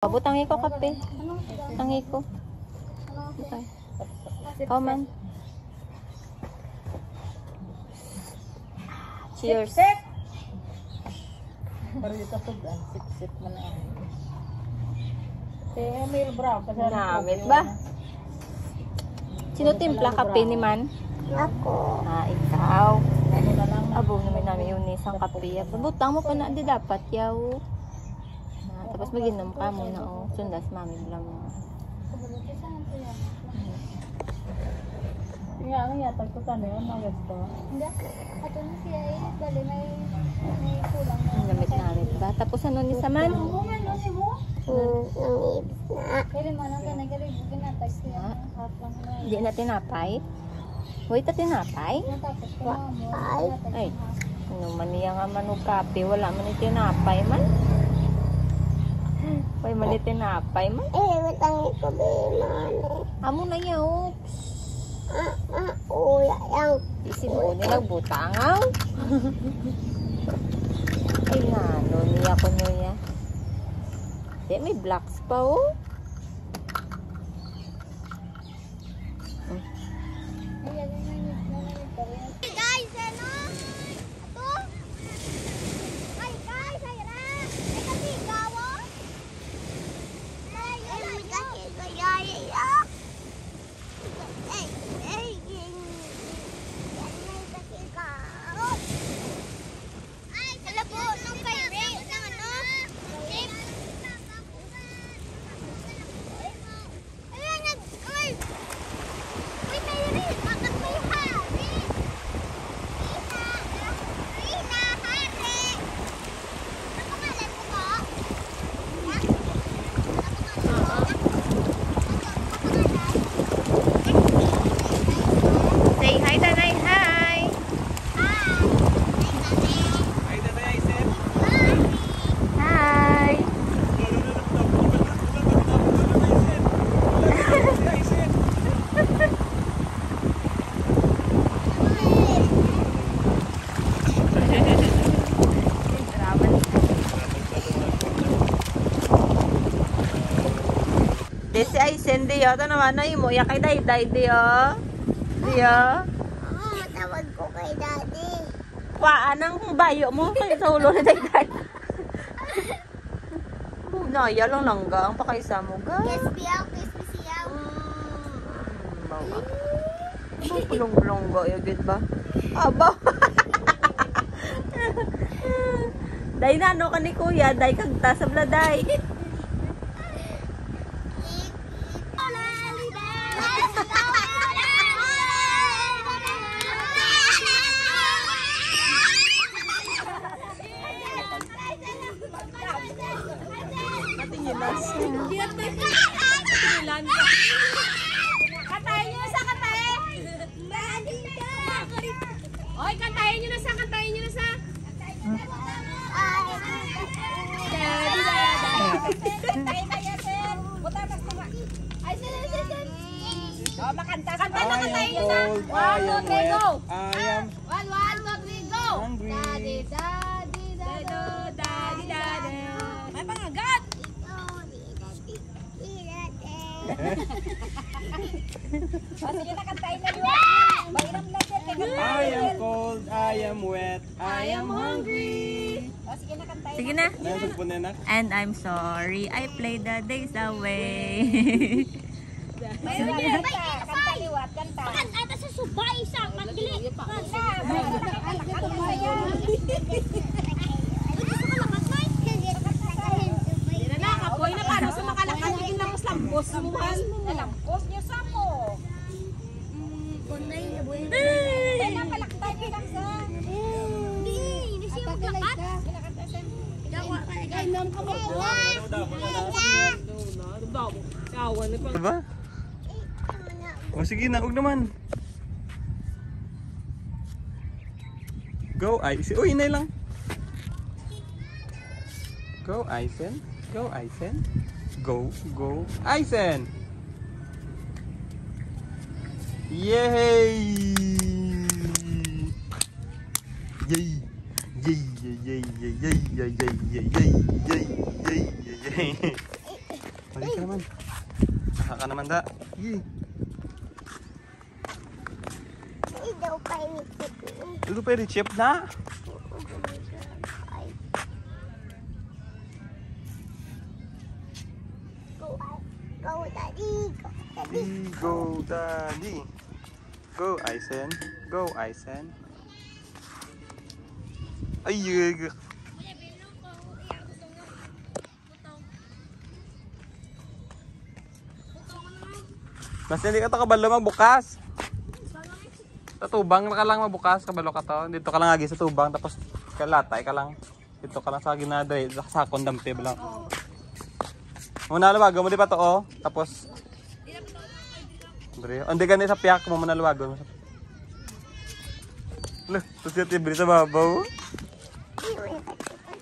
Butangi ko kape. Tangi ko. Butang. Ikaw man. Cheers. Para dito sudan, sip man na. Kaya may brown kasi Namit ba? Sino timpla kape ni man? Ako. Ah, ikaw. ano na lang. Abo naman namin yung isang kape. Butang mo pa na di dapat yaw. Tapos mag-inom ka muna o. Sundas mami lang mo. Nga nga yata ko ka na yun, gusto. Hindi. Ato na siya eh. Bali may kulang na. Ang gamit namin ba? Tapos ano ni Saman? Ang ipis na. Kaya mo nang kanagalibugan na tayo siya. Half lang na. Hindi na tinapay? Huwag ta tinapay? Natapos ko na mo. Ay. Ano man niya nga manong kape? Wala man yung tinapay man. May mali tinapay man. Matangi ko ba man. Amo na yaw. Uya yang. Isin mo nila butangaw. Ay nga, no niya ko niya. Di, may blacks pa oh. Guys, ano? Ito? Ay, guys, ayra. Ay, kasi gawa. Ay, kasi kaya. Say hi, Tanay, hi! Hi! Desi ay sendi yo, ito naman na imo, ya kay day diyo. Diyo. Matawag ko kay daddy. Waan ang bayo mo sa ulo ni day. Naya lang langga ang pakaisa mo ga. Crispy ako, crispy siyaw. Mawa. Pulong-pulong ga yun ba? Aba. Day na ano ka ni kuya, day kagta sa bladay. Kantahin nyo na sa kantahin! Oy, kantahin nyo na sa, kantahin nyo na sa! Oh, makanta. Kanta na, kantahin nyo na! 1, 2, 3, go! 1, 2, 3, go! Daddy, daddy, daddy, daddy. May pangagat! Sige na, kantahin na yun. Bahiram lang siya. I am cold, I am wet, I am hungry. Sige na, kantahin. Sige na. Nandun po na. And I'm sorry, I played the days away. Kanta liwat, kanta. Ata sa subay sa pagkili. Kapoy na paano sa makalakas yung lamos lampos mo. Lampos niyo sa mo. Ay, napalaktan niyo lang sa. Hindi siya maglakat. Diba? O sige na, huwag naman. Go, Aizen. Uy, inay lang. Go, Aizen. Go, Aizen. Go, go, Aizen. Yay! Yay! Yay! Yay! Yay! Yay! Yay! Yay! Yay! Yay! Yay! Yay! Yay! Dali ka naman. Saka ka naman da. Sige. Ito pa yung chip na. Go, Daddy. Go, Daddy. Go, Aisen. Go, Aisen. Ayun. Mas hindi ka to kabalo magbukas. Sa tubang ka lang magbukas, kabalo ka to. Dito ka lang agi sa tubang, tapos kalatay ka lang. Dito ka lang sa ginadre, sa kondampe lang. Muna luwago mo di pa to oh. Tapos Bre, hindi ganito sa piyak mo muna luwago mo. Loh, tapos yung tibri sa babaw.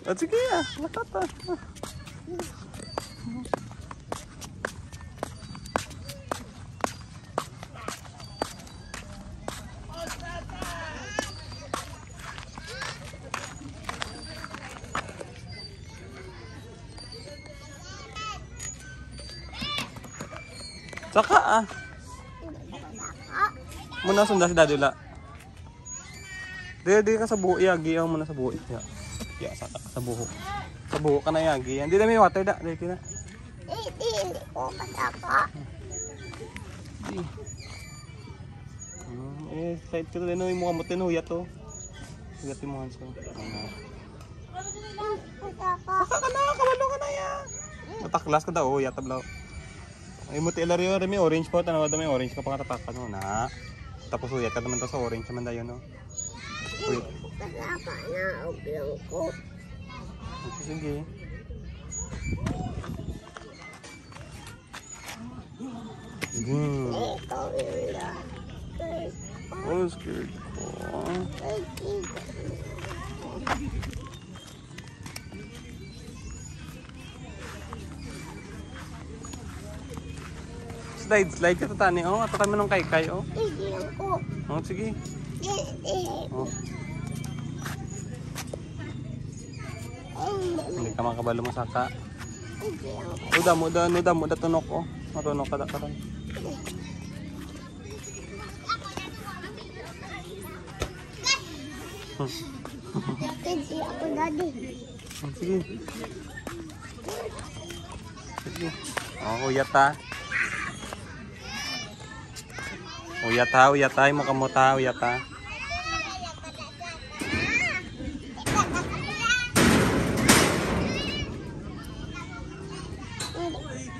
At sige ah, nakata. Saka ah. Muna sunda si Daddy la. Di ka sa buho yagi, muna sa buho. Ya, saka ka sa buho. Sa buho ka na yagi. Hindi na may water da, dito na. Hindi ko masaka. Side ko din yung mukha mo tinuyat to. Huyat mo hanso. Baka ka na, kabalo ka na ya. Mataklas ka daw, huyat tablaw. Ay mo tila rin may orange po, tanawa daw may orange ka pa katapakan mo na. Tapos uyat ka naman to sa orange naman dayon no. Uyat. Kasaka na ublong ko. Sige. Ikaw yung lahat. Oh, scared ko. Slide ka tani oh. Ato kami nung kay oh. Hindi ko. Oh, sige. Oh. Hindi ka makabalo mo saka. Uda mo tunok oh. Matunok ka da karon. Hindi ako Daddy. Sige. Sige. Oh, uyat ha. Uyat ha, mo kamuta, uyat ha.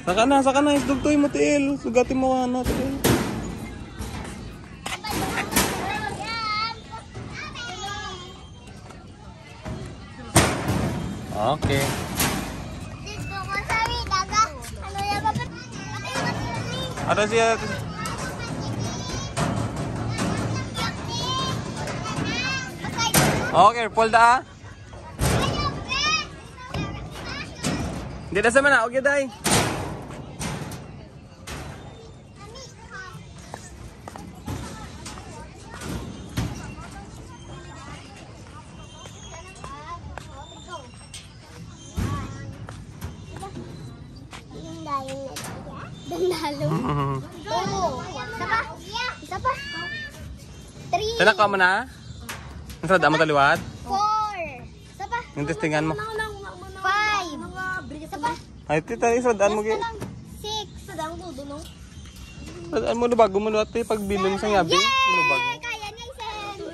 Saka na, isdugtoy mo tiil. Sugatin mo ano, tiil. Okay. Dito ko sabi, daga. Ano yan, babat? Ada siya. Oh, careful da. Hindi na sa mana, okay day. Dandalo. Isa pa. 3. Tanak ka mo na? Ang sada mo taliwat? 4. Isa pa. Yung testingan mo. 5. Isa pa. Ay, tita, isadaan mo gay. 6. Sadang dudo, no? Sadaan mo, lubago mo natin pag bilon sa yabi. Lubago. Kaya niya, Isen.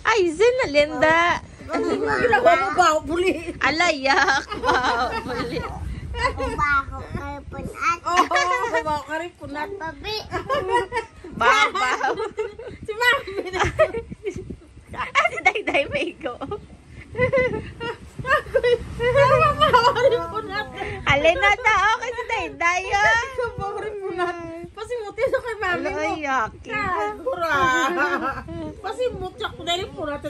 Ay, Zen, Linda. Ginawa mo ba? Buli. Alayak. Wow, mali. Baho kayo punat. Oo, bawa ka rin punat. Babi. Babaw. Si Mami na. Ate Dayday, may go. Bawa ka rin punat. Alin na ta, okay si Dayday. Bawa rin punat. Pasimuti na kay Mami mo. Alayak. Kagura. Pasimut siya ko dahil punat.